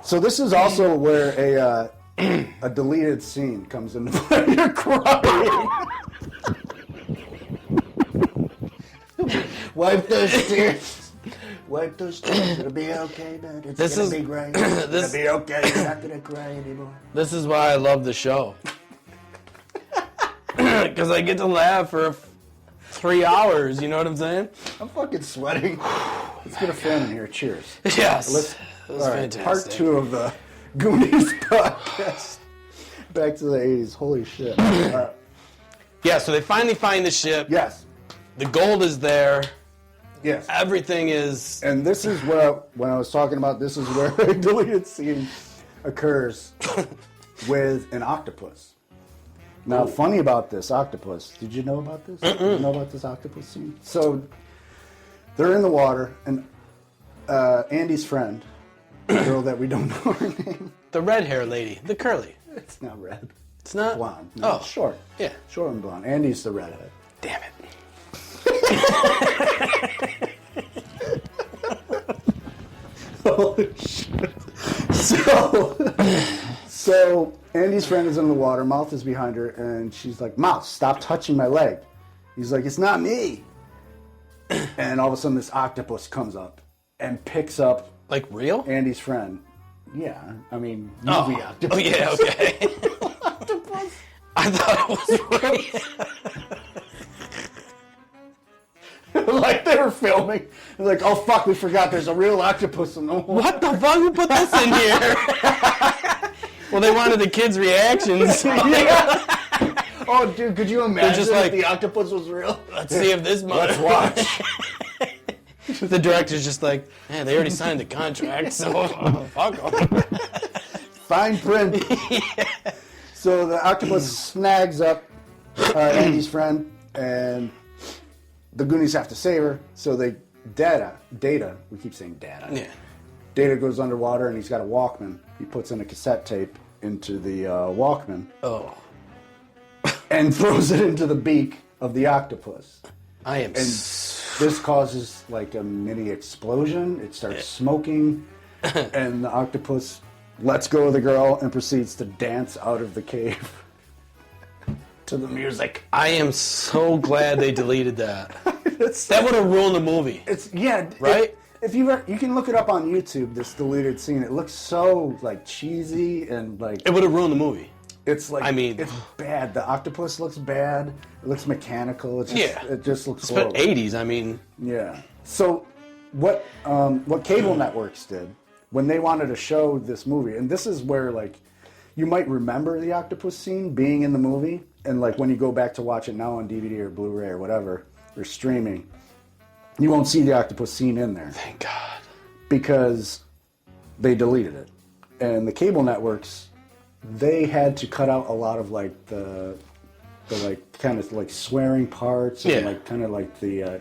So this is also where a deleted scene comes into play. You're crying. Wipe those tears. Wipe those tears. It'll be okay, man. It's gonna be great. It's gonna be okay. You're not gonna cry anymore. This is why I love the show. Because I get to laugh for 3 hours. You know what I'm saying? I'm fucking sweating. Let's get a fan in here. Cheers. Yes. All right, fantastic. Part 2 of the Goonies podcast. Back to the 80s. Holy shit. Yeah, so they finally find the ship. Yes. The gold is there. Yes. Everything is... And this is where, when I was talking about, this is where a deleted scene occurs with an octopus. Now, funny about this octopus. Did you know about this? Did you know about this octopus scene? So, they're in the water, and Andy's friend, the girl that we don't know her name. The red hair lady. The curly. It's not red. It's not? Blonde. No, oh. Short. Yeah. Short and blonde. Andy's the redhead. Damn it. Holy shit. So Andy's friend is in the water, Mouth is behind her, and she's like, Mouth, stop touching my leg. He's like, it's not me. And all of a sudden this octopus comes up and picks up like real? Andy's friend. Yeah, I mean, movie octopus. Oh, yeah, okay. Octopus. I thought it was real. Like they were filming. They're like, oh fuck, we forgot there's a real octopus in the water. What the fuck? Who put this in here? Well, they wanted the kids' reactions. So. Yeah. Oh, dude, could you imagine just like, if the octopus was real? Let's see if this mother... Let's watch. The director's just like, man, they already signed the contract, so fuck them. Fine print. Yeah. So the octopus snags up Andy's friend, and the Goonies have to save her. So Data, we keep saying Data. Yeah. Data goes underwater, and he's got a Walkman. He puts in a cassette tape into the Walkman. Oh. And throws it into the beak of the octopus. I am... This causes like a mini explosion. It starts smoking, and the octopus lets go of the girl and proceeds to dance out of the cave to the music. I am so glad they deleted that. That would have ruined the movie. Right? If you can look it up on YouTube, this deleted scene. It looks so like cheesy and like it would have ruined the movie. It's like, it's bad. The octopus looks bad. It looks mechanical. It just looks horrible. It's 80s, I mean. Yeah. So what cable networks did when they wanted to show this movie, and this is where like you might remember the octopus scene being in the movie, and like when you go back to watch it now on DVD or Blu-ray or whatever, or streaming, you won't see the octopus scene in there. Thank God. Because they deleted it. And the cable networks, they had to cut out a lot of like the like kind of like swearing parts and like kind of like the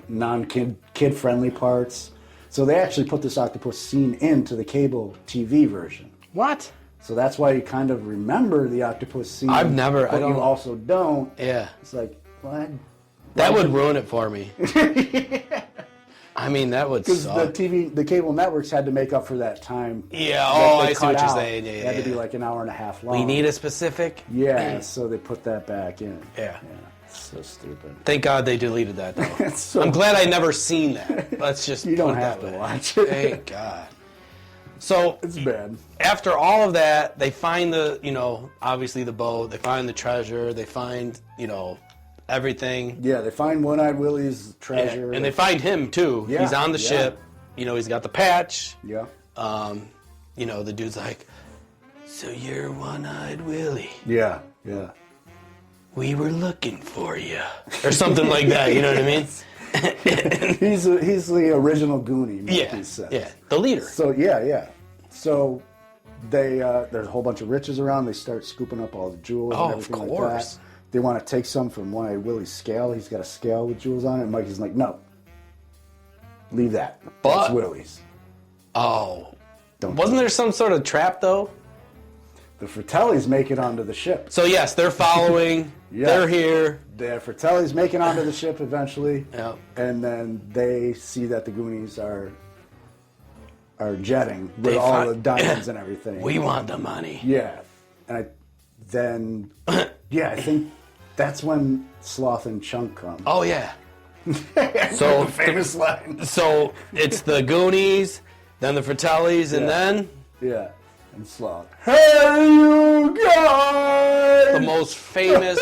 kid friendly parts. So they actually put this octopus scene into the cable TV version. What? So that's why you kind of remember the octopus scene. I've never. But you also don't. Yeah. It's like what? That would ruin it for me. Yeah. I mean, that would suck. Because the cable networks had to make up for that time. Yeah, I see what you're saying. Yeah, it had to be like an hour and a half long. We need a specific. Yeah, so they put that back in. Yeah. It's so stupid. Thank God they deleted that, though. I'm glad I never seen that. Let's just you don't have to watch it. Thank God. So it's bad. After all of that, they find obviously the boat. They find the treasure. They find, everything. Yeah, they find One-Eyed Willie's treasure. Yeah. And they find him, too. Yeah, he's on the ship. He's got the patch. Yeah. The dude's like, so you're One-Eyed Willie. Yeah, yeah. We were looking for you. Or something like that, you know what I mean? He's the original Goonie, he says. Yeah, the leader. So, yeah. So, they there's a whole bunch of riches around. They start scooping up all the jewels and everything like that. They want to take some from One-Eyed Willie's scale. He's got a scale with jewels on it. And Mikey's like, no. Leave that. That's Willie's. Oh. Wasn't there some sort of trap, though? The Fratellis make it onto the ship. So, yes, they're following. They're here. The Fratellis make it onto the ship eventually. Yeah. And then they see that the Goonies are are jetting with all the diamonds and everything. We want the money. Yeah. And I think that's when Sloth and Chunk come. Oh, yeah. So famous line. So it's the Goonies, then the Fratellis, and then... Yeah. And Sloth. Hey, you guys! The most famous...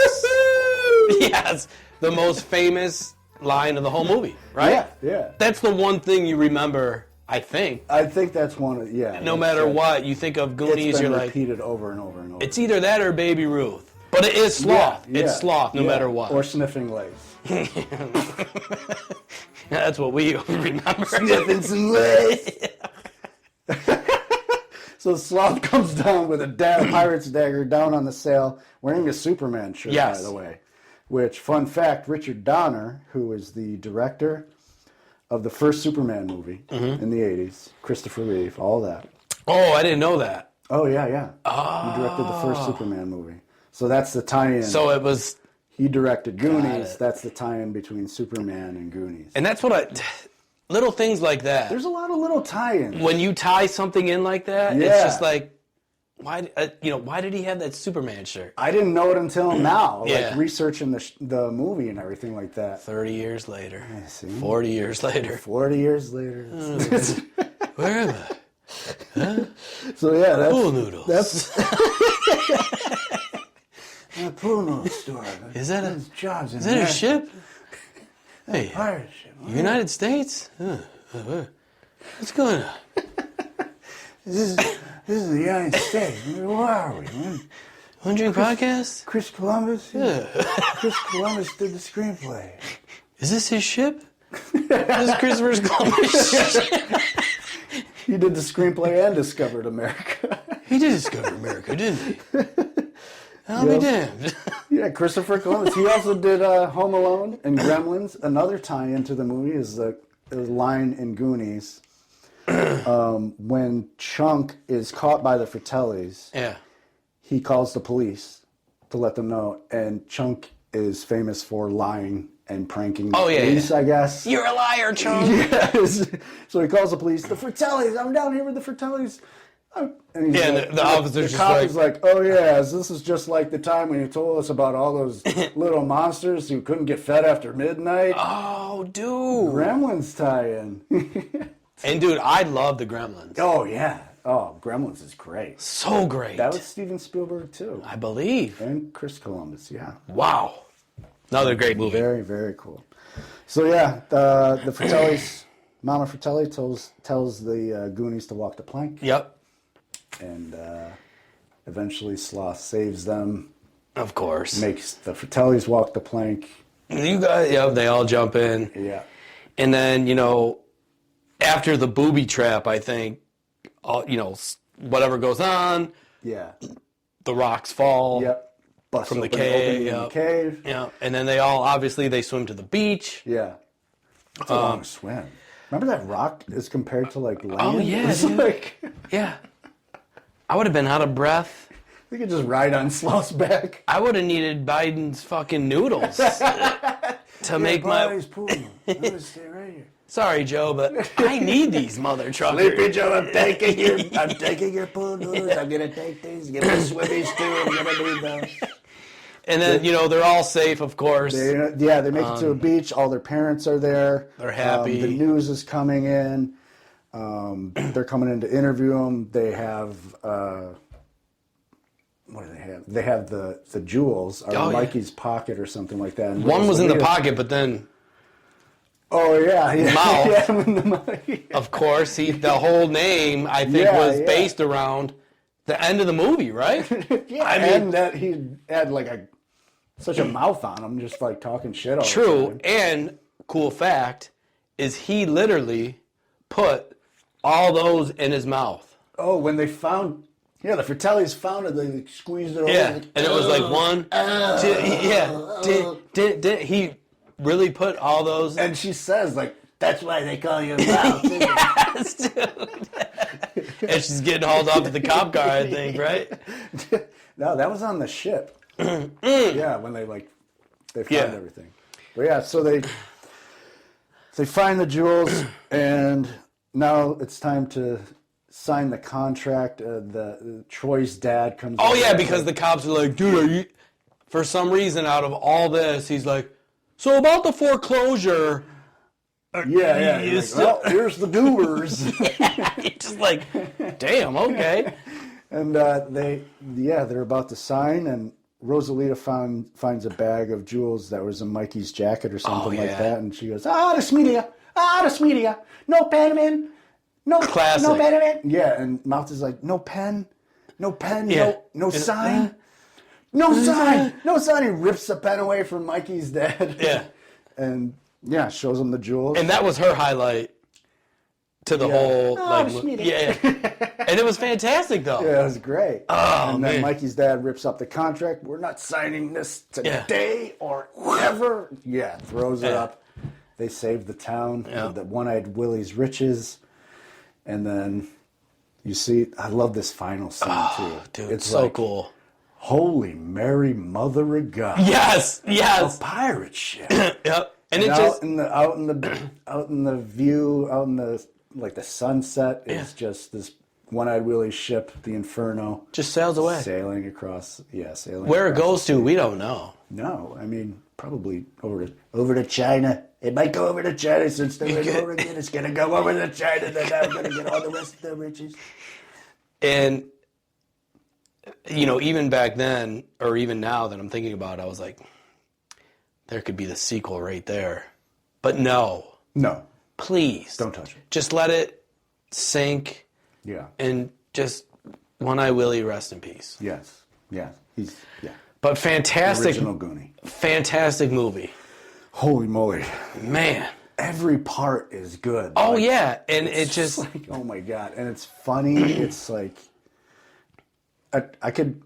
Yes. The most famous line of the whole movie, right? Yeah. That's the one thing you remember, I think. I think that's one of... Yeah. No matter what, you think of Goonies, you're like... It's been repeated over and over and over. It's either that or Baby Ruth. But it is Sloth. Yeah, it's Sloth, no matter what. Or Sniffing Lace. That's what we remember. Sniffing some lace. So Sloth comes down with a pirate's dagger down on the sail, wearing a Superman shirt, by the way. Which, fun fact, Richard Donner, who is the director of the first Superman movie in the 80s, Christopher Reeve, all that. Oh, I didn't know that. Oh, yeah. Oh. He directed the first Superman movie. So that's the tie-in. So it was... He directed Goonies. That's the tie-in between Superman and Goonies. And that's what little things like that. There's a lot of little tie-ins. When you tie something in like that, it's just like, why did he have that Superman shirt? I didn't know it until now, like researching the movie and everything like that. 30 years later. I see. 40 years later. 40 years later. Where am I? Huh? So yeah, that's... Pool noodles. That's... A pool noodle store. Is that a jobs in is that a ship? Hey, pirate ship. United States? What's going on? This is the United States. Where are we? One Drink Podcast? Chris Columbus? Yeah. Chris Columbus did the screenplay. Is this his ship? This is Christopher Columbus' ship. He did the screenplay and discovered America. He did discover America, didn't he? I'll be damned. Yeah, Christopher Columbus. He also did Home Alone and Gremlins. Another tie-in to the movie is the line in Goonies when Chunk is caught by the Fratellis. Yeah. He calls the police to let them know, and Chunk is famous for lying and pranking the police, I guess. You're a liar, Chunk. Yes. So he calls the police. The Fratellis. I'm down here with the Fratellis. And he's and the officer's the just cop is like, oh yeah, this is just like the time when you told us about all those little monsters who couldn't get fed after midnight. Oh, dude. Gremlins tie-in. And dude, I love the Gremlins. Oh yeah. Oh, Gremlins is great. So great. That was Steven Spielberg too. I believe. And Chris Columbus, yeah. Wow. Another great movie. Very, very cool. So yeah, the Fratellis, Mama Fratelli tells the Goonies to walk the plank. Yep. And eventually Sloth saves them. Of course. Makes the Fratellis walk the plank. You guys, they all jump in. Yeah. And then, after the booby trap, I think, whatever goes on. Yeah. The rocks fall. Yep. Bust from the open, cave. the cave. Yeah. And then they all, obviously, they swim to the beach. Yeah. It's a long swim. Remember that rock is compared to like land? Oh, yeah. It's like... Yeah. I would have been out of breath. We could just ride on Sloth's back. I would have needed Biden's fucking noodles to make my... Pool. I'm gonna stay right here. Sorry, Joe, but I need these mother truckers. Sleepy Joe, I'm taking your pool noodles. I'm gonna take these. Give me swimmies too. I'm gonna need those. And then they're all safe, of course. They make it to a beach. All their parents are there. They're happy. The news is coming in. They're coming in to interview them. They have what do they have? They have the jewels are in Mikey's pocket or something like that. And one was in the pocket, but then mouth. Yeah, of course. The whole name I think was based around the end of the movie, right? Yeah, and that he had like such a mouth on him, just like talking shit all the time. True, and cool fact is he literally put all those in his mouth. Oh, when they found... Yeah, the Fratellis found it. They squeezed it over. Yeah, and it was like 1, 2... He really put all those... And she says, like, that's why they call you a mouth. Yes, dude. And she's getting hauled off to the cop car, I think, right? No, that was on the ship. Yeah, when they found everything. But yeah, so they find the jewels, and now it's time to sign the contract. Troy's dad comes. Oh yeah, because the cops are like, dude, are you? For some reason, out of all this, he's like, so about the foreclosure. Yeah. Like, well, here's the doers. Yeah, just like, damn, okay. And they're about to sign, and Rosalita finds a bag of jewels that was in Mikey's jacket or something like that, and she goes, this media, no pen, man, no classic, no pen, man. Yeah, and Mouth is like, no pen, yeah. no sign, no sign. He rips the pen away from Mikey's dad. Yeah, and shows him the jewels, and that was her highlight to the whole yeah. And it was fantastic though. Yeah, it was great. Oh, and then man. Mikey's dad rips up the contract. We're not signing this today or ever. Yeah, throws it up. They save the town. The One-Eyed Willie's riches. And then you see, I love this final scene too. Dude, it's so like, cool. Holy Mary, Mother of God! Yes. A pirate ship. Yep. And it out just in the view, out in the the sunset is just this One-Eyed Willie's ship, the Inferno, just sails away, sailing across. Where it goes to, we don't know. No, I mean probably over to China. It might go over to China since they're in Oregon. It's gonna go over to China. Then I'm gonna get all the rest of the riches. And even back then, or even now that I'm thinking about it, I was like, there could be the sequel right there. But no. Please. Don't touch it. Just let it sink. Yeah. And just One-Eye Willie, rest in peace. Yes. But fantastic. Original Goonie. Fantastic movie. Holy moly. Man. Every part is good. Oh, yeah. And it just... like, oh, my God. And it's funny. It's like... I could,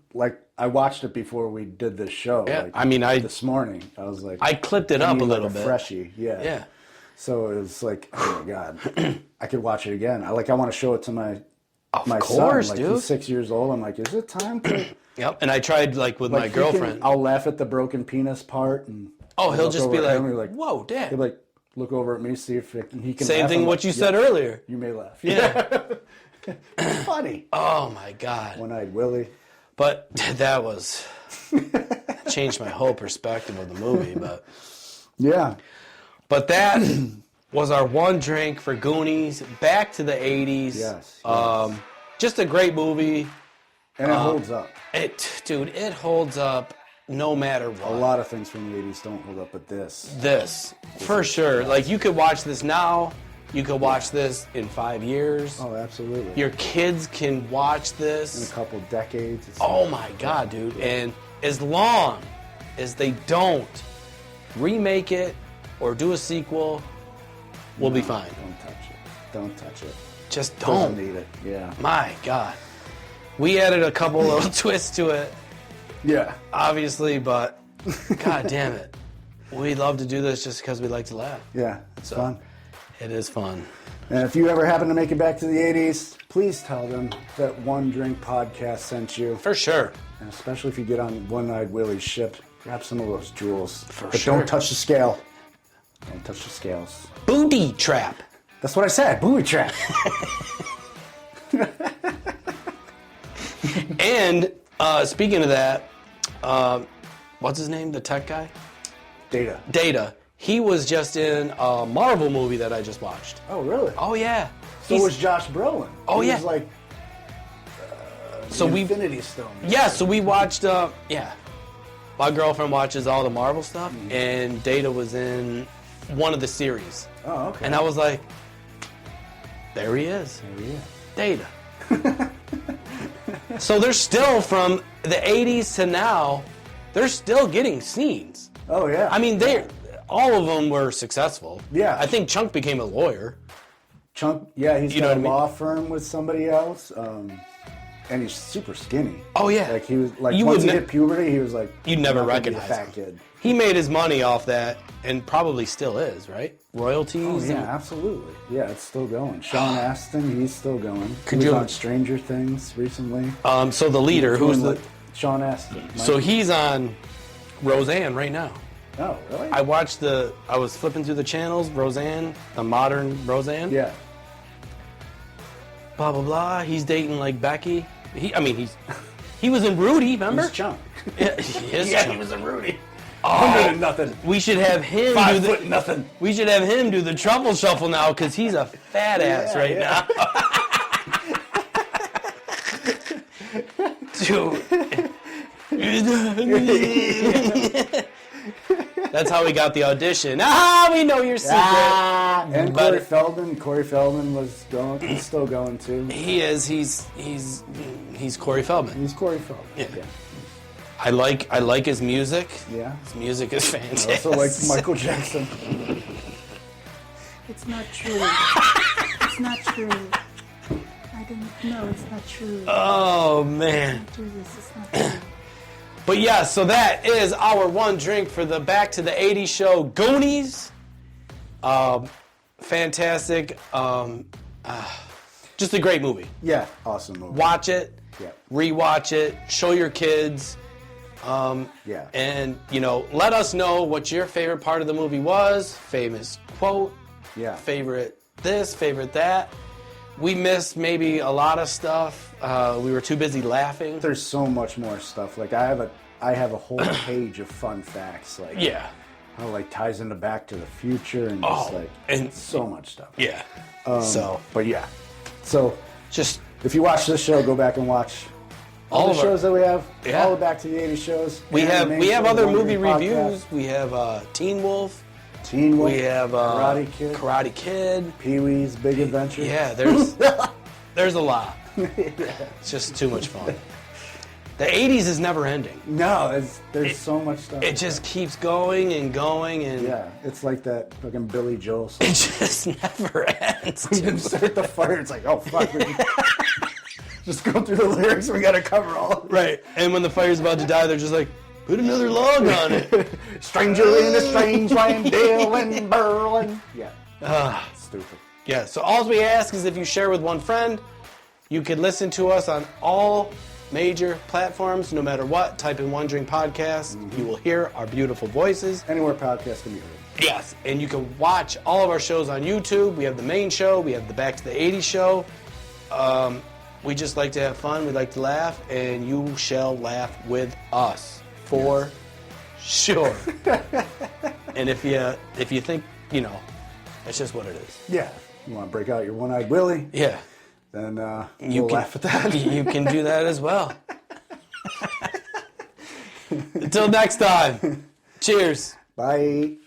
I watched it before we did this show. Yeah. This morning. I was like... I clipped it up a little bit. Freshie. Yeah. Yeah. So it was like, oh, my God. I could watch it again. I want to show it to my course, son. dude. He's 6 years old. I'm like, is it time to... Yep. And I tried, with my girlfriend. I'll laugh at the broken penis part. And he'll just be like, whoa, Dad. He'll be like, look over at me, see if he can Same laugh. thing what you said earlier. You may laugh. Yeah. It's funny. Oh, my God. One-Eyed Willie. But that changed my whole perspective of the movie. But yeah. But that was our one drink for Goonies. Back to the 80s. Yes. Just a great movie. And it holds up. It holds up no matter what. A lot of things from the 80s don't hold up, but this. For sure. You could watch this now. You could watch this in 5 years. Oh, absolutely. Your kids can watch this. In a couple decades. My God, dude. And as long as they don't remake it or do a sequel, we'll be fine. Don't touch it. Just don't. Doesn't need it. Yeah. My God. We added a couple little twists to it. Yeah. Obviously, but God damn it. We love to do this just because we like to laugh. Yeah, it's fun. It is fun. And if you ever happen to make it back to the 80s, please tell them that One Drink Podcast sent you. For sure. And especially if you get on One-Eyed Willie's ship, grab some of those jewels. But sure. don't touch the scale. Don't touch the scales. Booty trap. That's what I said. Booby trap. And speaking of that, what's his name? The tech guy? Data. He was just in a Marvel movie that I just watched. Oh, really? Oh, yeah. So was Josh Brolin. Oh, he yeah. was like Infinity Stone. Yeah, so we watched, my girlfriend watches all the Marvel stuff, and Data was in one of the series. Oh, okay. And I was like, there he is. Data. So they're still, from the 80s to now, they're still getting scenes. Oh, yeah. I mean, all of them were successful. Yeah. I think Chunk became a lawyer. Chunk, yeah, he's got a law firm with somebody else, and he's super skinny. Oh, yeah. He was once he hit puberty, he was like, you'd never recognize him. Fat kid. He made his money off that, and probably still is, right? Royalties. Oh, yeah, absolutely. Yeah, it's still going. Sean Astin, he's still going. He was on Stranger Things recently. So the leader, who's Sean Astin. So he's on Roseanne right now. Oh, really? I was flipping through the channels, Roseanne, the modern Roseanne. Yeah. blah blah blah. He's dating like Becky. He was in Rudy, remember? He's Chunk. Yeah, he is Yeah, Chunk. he was in Rudy. Oh, 100 and nothing. We should have him 5 foot nothing. We should have him do the truffle shuffle now because he's a fat ass now. Dude. That's how we got the audition. We know your secret. And Corey Feldman. Corey Feldman was going. He's still going too. He is. He's Corey Feldman. He's Corey Feldman. Yeah. I like his music. Yeah. His music is fantastic. I also like Michael Jackson. It's not true. It's not true. I don't know. It's not true. Oh man. Don't do this. It's not true. But yeah, so that is our one drink for the Back to the 80s show, Goonies. Fantastic. Just a great movie. Yeah, awesome movie. Watch it. Yeah. Rewatch it. Show your kids. Yeah. And, let us know what your favorite part of the movie was. Famous quote. Yeah. Favorite this, favorite that. We missed maybe a lot of stuff. We were too busy laughing. There's so much more stuff. Like I have a whole page of fun facts. Like how it ties into Back to the Future and just and so much stuff. Yeah. But yeah. So just if you watch this show, go back and watch all the shows that we have. Yeah. All the Back to the 80s shows. We have other movie Wondering reviews. podcast. We have Teen Wolf. Teen Wolf. We have Karate Kid. Pee-wee's Big Adventure. Yeah, there's a lot. It's just too much fun. The 80s is never ending. No, there's so much stuff. It just keeps going and going and yeah, it's like that fucking Billy Joel song. it just never ends. We didn't start the fire. It's like, oh fuck. Just go through the lyrics. We got to cover all of it. Right. And when the fire's about to die, they're just like, put another log on it. Stranger in a strange land, Dale in Berlin. Yeah. Stupid. Yeah. So all we ask is if you share with one friend, you can listen to us on all major platforms, no matter what. Type in One Drink Podcast. You will hear our beautiful voices. Anywhere podcasts can be heard. Yes. And you can watch all of our shows on YouTube. We have the main show. We have the Back to the 80s show. We just like to have fun. We like to laugh. And you shall laugh with us. For sure. And if you think, it's just what it is. Yeah. You want to break out your one-eyed Willie? Yeah. Then You we'll can laugh at that. You can do that as well. Until next time. Cheers. Bye.